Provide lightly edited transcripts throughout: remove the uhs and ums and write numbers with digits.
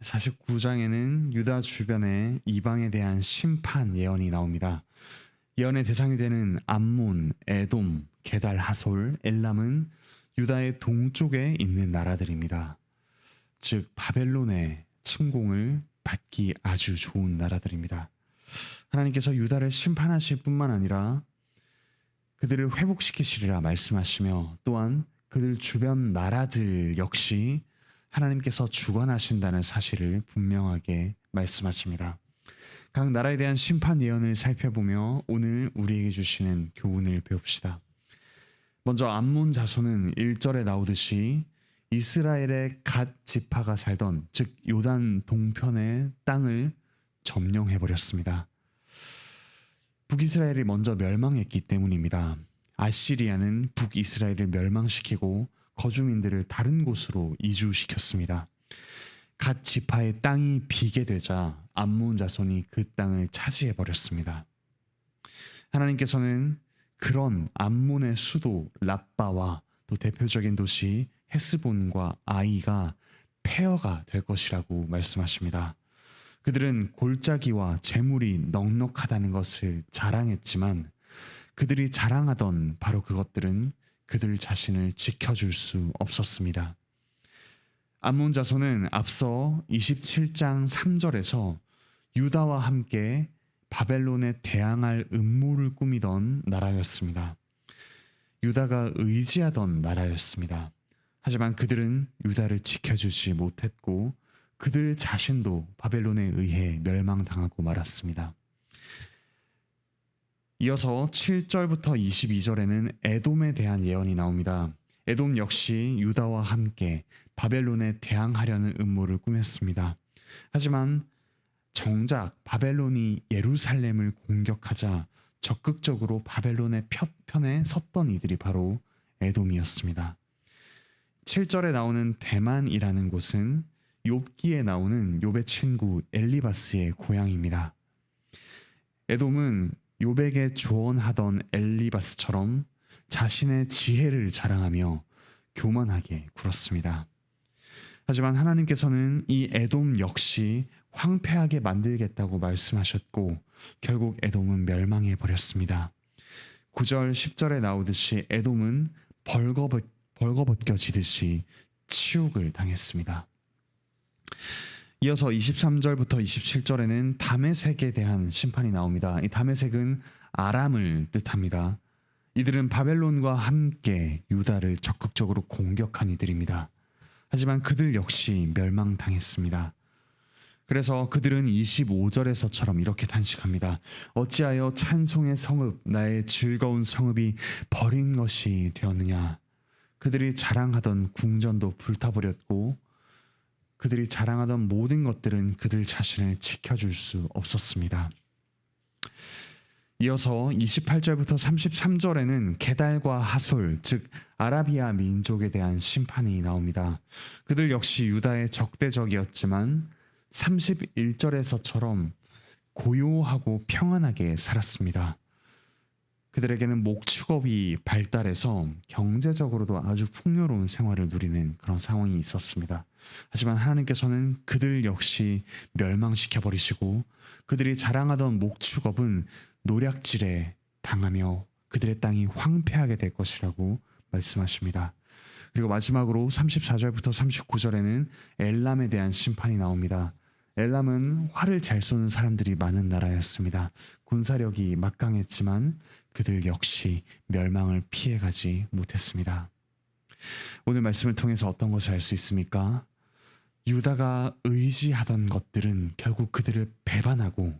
49장에는 유다 주변의 이방에 대한 심판 예언이 나옵니다. 예언의 대상이 되는 암몬, 에돔, 게달, 하솔, 엘람은 유다의 동쪽에 있는 나라들입니다. 즉 바벨론의 침공을 받기 아주 좋은 나라들입니다. 하나님께서 유다를 심판하실 뿐만 아니라 그들을 회복시키시리라 말씀하시며, 또한 그들 주변 나라들 역시 하나님께서 주관하신다는 사실을 분명하게 말씀하십니다. 각 나라에 대한 심판 예언을 살펴보며 오늘 우리에게 주시는 교훈을 배웁시다. 먼저 암몬 자손은 1절에 나오듯이 이스라엘의 갓 지파가 살던, 즉 요단 동편의 땅을 점령해버렸습니다. 북이스라엘이 먼저 멸망했기 때문입니다. 아시리아는 북이스라엘을 멸망시키고 거주민들을 다른 곳으로 이주시켰습니다. 갓 지파의 땅이 비게 되자 암몬 자손이 그 땅을 차지해버렸습니다. 하나님께서는 그런 암몬의 수도 랍바와 또 대표적인 도시 헤스본과 아이가 폐허가 될 것이라고 말씀하십니다. 그들은 골짜기와 재물이 넉넉하다는 것을 자랑했지만 그들이 자랑하던 바로 그것들은 그들 자신을 지켜줄 수 없었습니다. 암몬 자손은 앞서 27장 3절에서 유다와 함께 바벨론에 대항할 음모를 꾸미던 나라였습니다. 유다가 의지하던 나라였습니다. 하지만 그들은 유다를 지켜주지 못했고 그들 자신도 바벨론에 의해 멸망당하고 말았습니다. 이어서 7절부터 22절에는 에돔에 대한 예언이 나옵니다. 에돔 역시 유다와 함께 바벨론에 대항하려는 음모를 꾸몄습니다. 하지만 정작 바벨론이 예루살렘을 공격하자 적극적으로 바벨론의 편에 섰던 이들이 바로 에돔이었습니다. 7절에 나오는 대만이라는 곳은 욥기에 나오는 욥의 친구 엘리바스의 고향입니다. 에돔은 욥에게 조언하던 엘리바스처럼 자신의 지혜를 자랑하며 교만하게 굴었습니다. 하지만 하나님께서는 이 에돔 역시 황폐하게 만들겠다고 말씀하셨고 결국 에돔은 멸망해 버렸습니다. 9절 10절에 나오듯이 에돔은 벌거벗겨지듯이 치욕을 당했습니다. 이어서 23절부터 27절에는 다메섹에 대한 심판이 나옵니다. 이 다메섹은 아람을 뜻합니다. 이들은 바벨론과 함께 유다를 적극적으로 공격한 이들입니다. 하지만 그들 역시 멸망당했습니다. 그래서 그들은 25절에서처럼 이렇게 탄식합니다. 어찌하여 찬송의 성읍, 나의 즐거운 성읍이 버린 것이 되었느냐. 그들이 자랑하던 궁전도 불타버렸고 그들이 자랑하던 모든 것들은 그들 자신을 지켜줄 수 없었습니다. 이어서 28절부터 33절에는 게달과 하솔, 즉 아라비아 민족에 대한 심판이 나옵니다. 그들 역시 유다의 적대적이었지만 31절에서처럼 고요하고 평안하게 살았습니다. 그들에게는 목축업이 발달해서 경제적으로도 아주 풍요로운 생활을 누리는 그런 상황이 있었습니다. 하지만 하나님께서는 그들 역시 멸망시켜버리시고 그들이 자랑하던 목축업은 노략질에 당하며 그들의 땅이 황폐하게 될 것이라고 말씀하십니다. 그리고 마지막으로 34절부터 39절에는 엘람에 대한 심판이 나옵니다. 엘람은 활을 잘 쏘는 사람들이 많은 나라였습니다. 군사력이 막강했지만 그들 역시 멸망을 피해가지 못했습니다. 오늘 말씀을 통해서 어떤 것을 알 수 있습니까? 유다가 의지하던 것들은 결국 그들을 배반하고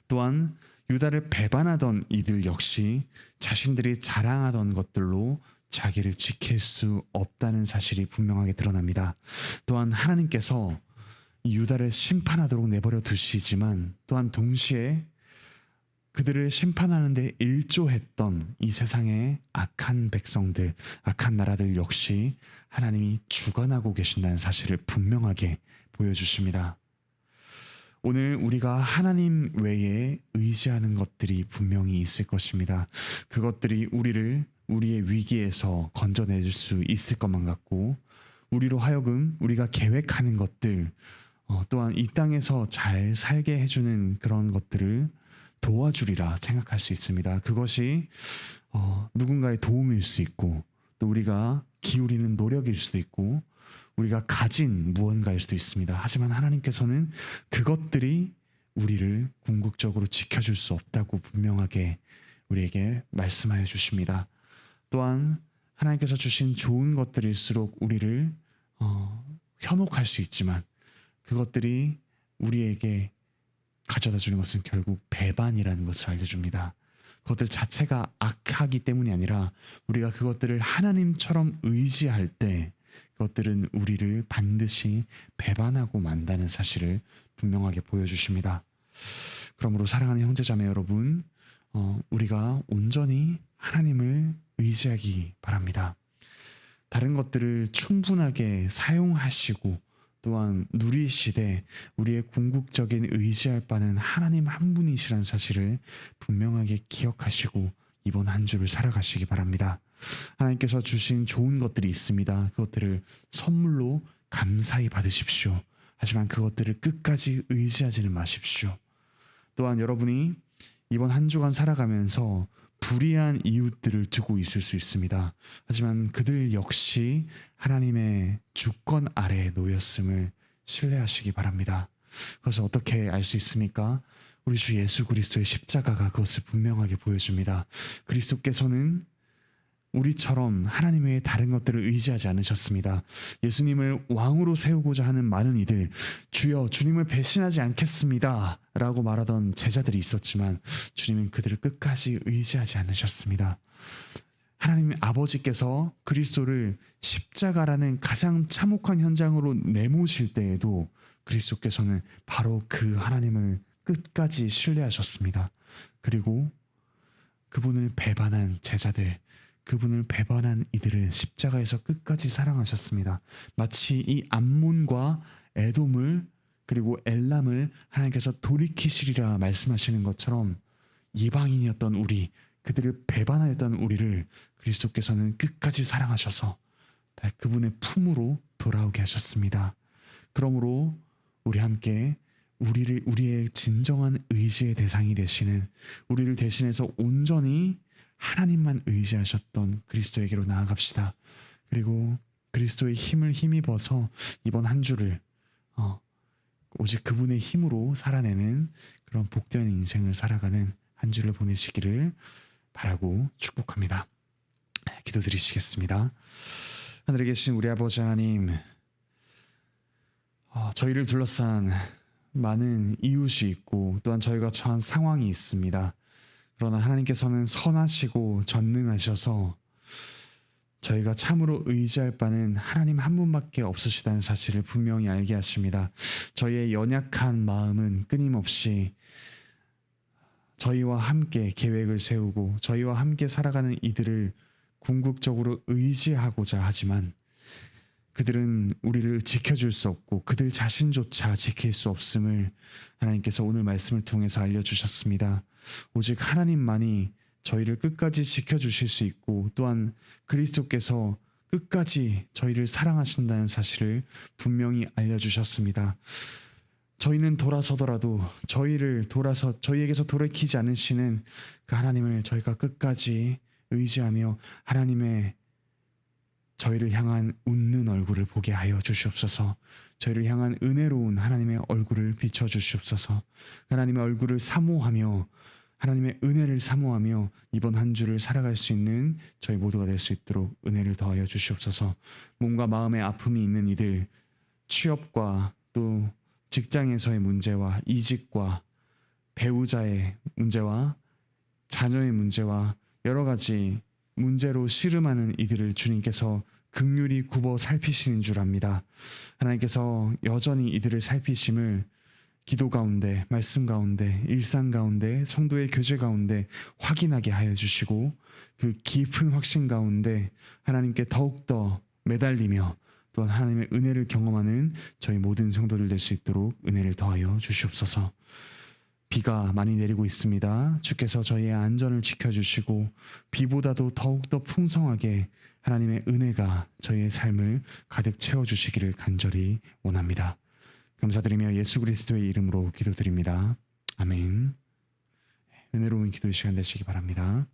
또한 유다를 배반하던 이들 역시 자신들이 자랑하던 것들로 자기를 지킬 수 없다는 사실이 분명하게 드러납니다. 또한 하나님께서 유다를 심판하도록 내버려 두시지만 또한 동시에 그들을 심판하는 데 일조했던 이 세상의 악한 백성들, 악한 나라들 역시 하나님이 주관하고 계신다는 사실을 분명하게 보여주십니다. 오늘 우리가 하나님 외에 의지하는 것들이 분명히 있을 것입니다. 그것들이 우리를 우리의 위기에서 건져낼 수 있을 것만 같고 우리로 하여금 우리가 계획하는 것들, 또한 이 땅에서 잘 살게 해주는 그런 것들을 도와주리라 생각할 수 있습니다. 그것이 누군가의 도움일 수 있고, 또 우리가 기울이는 노력일 수도 있고, 우리가 가진 무언가일 수도 있습니다. 하지만 하나님께서는 그것들이 우리를 궁극적으로 지켜줄 수 없다고 분명하게 우리에게 말씀하여 주십니다. 또한 하나님께서 주신 좋은 것들일수록 우리를 현혹할 수 있지만, 그것들이 우리에게 가져다 주는 것은 결국 배반이라는 것을 알려줍니다. 그것들 자체가 악하기 때문이 아니라 우리가 그것들을 하나님처럼 의지할 때 그것들은 우리를 반드시 배반하고 만다는 사실을 분명하게 보여주십니다. 그러므로 사랑하는 형제자매 여러분, 우리가 온전히 하나님을 의지하기 바랍니다. 다른 것들을 충분하게 사용하시고 또한 누리시되 우리의 궁극적인 의지할 바는 하나님 한 분이시라는 사실을 분명하게 기억하시고 이번 한 주를 살아가시기 바랍니다. 하나님께서 주신 좋은 것들이 있습니다. 그것들을 선물로 감사히 받으십시오. 하지만 그것들을 끝까지 의지하지는 마십시오. 또한 여러분이 이번 한 주간 살아가면서 불의한 이웃들을 두고 있을 수 있습니다. 하지만 그들 역시 하나님의 주권 아래에 놓였음을 신뢰하시기 바랍니다. 그것을 어떻게 알 수 있습니까? 우리 주 예수 그리스도의 십자가가 그것을 분명하게 보여줍니다. 그리스도께서는 우리처럼 하나님 외에 다른 것들을 의지하지 않으셨습니다. 예수님을 왕으로 세우고자 하는 많은 이들, 주여 주님을 배신하지 않겠습니다 라고 말하던 제자들이 있었지만 주님은 그들을 끝까지 의지하지 않으셨습니다. 하나님 아버지께서 그리스도를 십자가라는 가장 참혹한 현장으로 내모실 때에도 그리스도께서는 바로 그 하나님을 끝까지 신뢰하셨습니다. 그리고 그분을 배반한 제자들, 그분을 배반한 이들을 십자가에서 끝까지 사랑하셨습니다. 마치 이 암몬과 에돔을 그리고 엘람을 하나님께서 돌이키시리라 말씀하시는 것처럼 이방인이었던 우리, 그들을 배반하였던 우리를 그리스도께서는 끝까지 사랑하셔서 그분의 품으로 돌아오게 하셨습니다. 그러므로 우리 함께 우리의 진정한 의지의 대상이 되시는, 우리를 대신해서 온전히 하나님만 의지하셨던 그리스도에게로 나아갑시다. 그리고 그리스도의 힘을 힘입어서 이번 한 주를 오직 그분의 힘으로 살아내는 그런 복된 인생을 살아가는 한 주를 보내시기를 바라고 축복합니다. 기도드리시겠습니다. 하늘에 계신 우리 아버지 하나님, 저희를 둘러싼 많은 이웃이 있고 또한 저희가 처한 상황이 있습니다. 그러나 하나님께서는 선하시고 전능하셔서 저희가 참으로 의지할 바는 하나님 한 분밖에 없으시다는 사실을 분명히 알게 하십니다. 저희의 연약한 마음은 끊임없이 저희와 함께 계획을 세우고 저희와 함께 살아가는 이들을 궁극적으로 의지하고자 하지만 그들은 우리를 지켜줄 수 없고 그들 자신조차 지킬 수 없음을 하나님께서 오늘 말씀을 통해서 알려주셨습니다. 오직 하나님만이 저희를 끝까지 지켜주실 수 있고 또한 그리스도께서 끝까지 저희를 사랑하신다는 사실을 분명히 알려주셨습니다. 저희는 돌아서더라도 저희에게서 돌이키지 않으시는 그 하나님을 저희가 끝까지 의지하며 하나님의 저희를 향한 웃는 얼굴을 보게 하여 주시옵소서. 저희를 향한 은혜로운 하나님의 얼굴을 비춰주시옵소서. 하나님의 얼굴을 사모하며 하나님의 은혜를 사모하며 이번 한 주를 살아갈 수 있는 저희 모두가 될 수 있도록 은혜를 더하여 주시옵소서. 몸과 마음의 아픔이 있는 이들, 취업과 또 직장에서의 문제와 이직과 배우자의 문제와 자녀의 문제와 여러 가지 문제로 씨름하는 이들을 주님께서 긍휼히 굽어 살피시는 줄 압니다. 하나님께서 여전히 이들을 살피심을 기도 가운데, 말씀 가운데, 일상 가운데, 성도의 교제 가운데 확인하게 하여 주시고 그 깊은 확신 가운데 하나님께 더욱더 매달리며 또한 하나님의 은혜를 경험하는 저희 모든 성도들 될 수 있도록 은혜를 더하여 주시옵소서. 비가 많이 내리고 있습니다. 주께서 저희의 안전을 지켜주시고 비보다도 더욱더 풍성하게 하나님의 은혜가 저희의 삶을 가득 채워주시기를 간절히 원합니다. 감사드리며 예수 그리스도의 이름으로 기도드립니다. 아멘. 은혜로운 기도의 시간 되시기 바랍니다.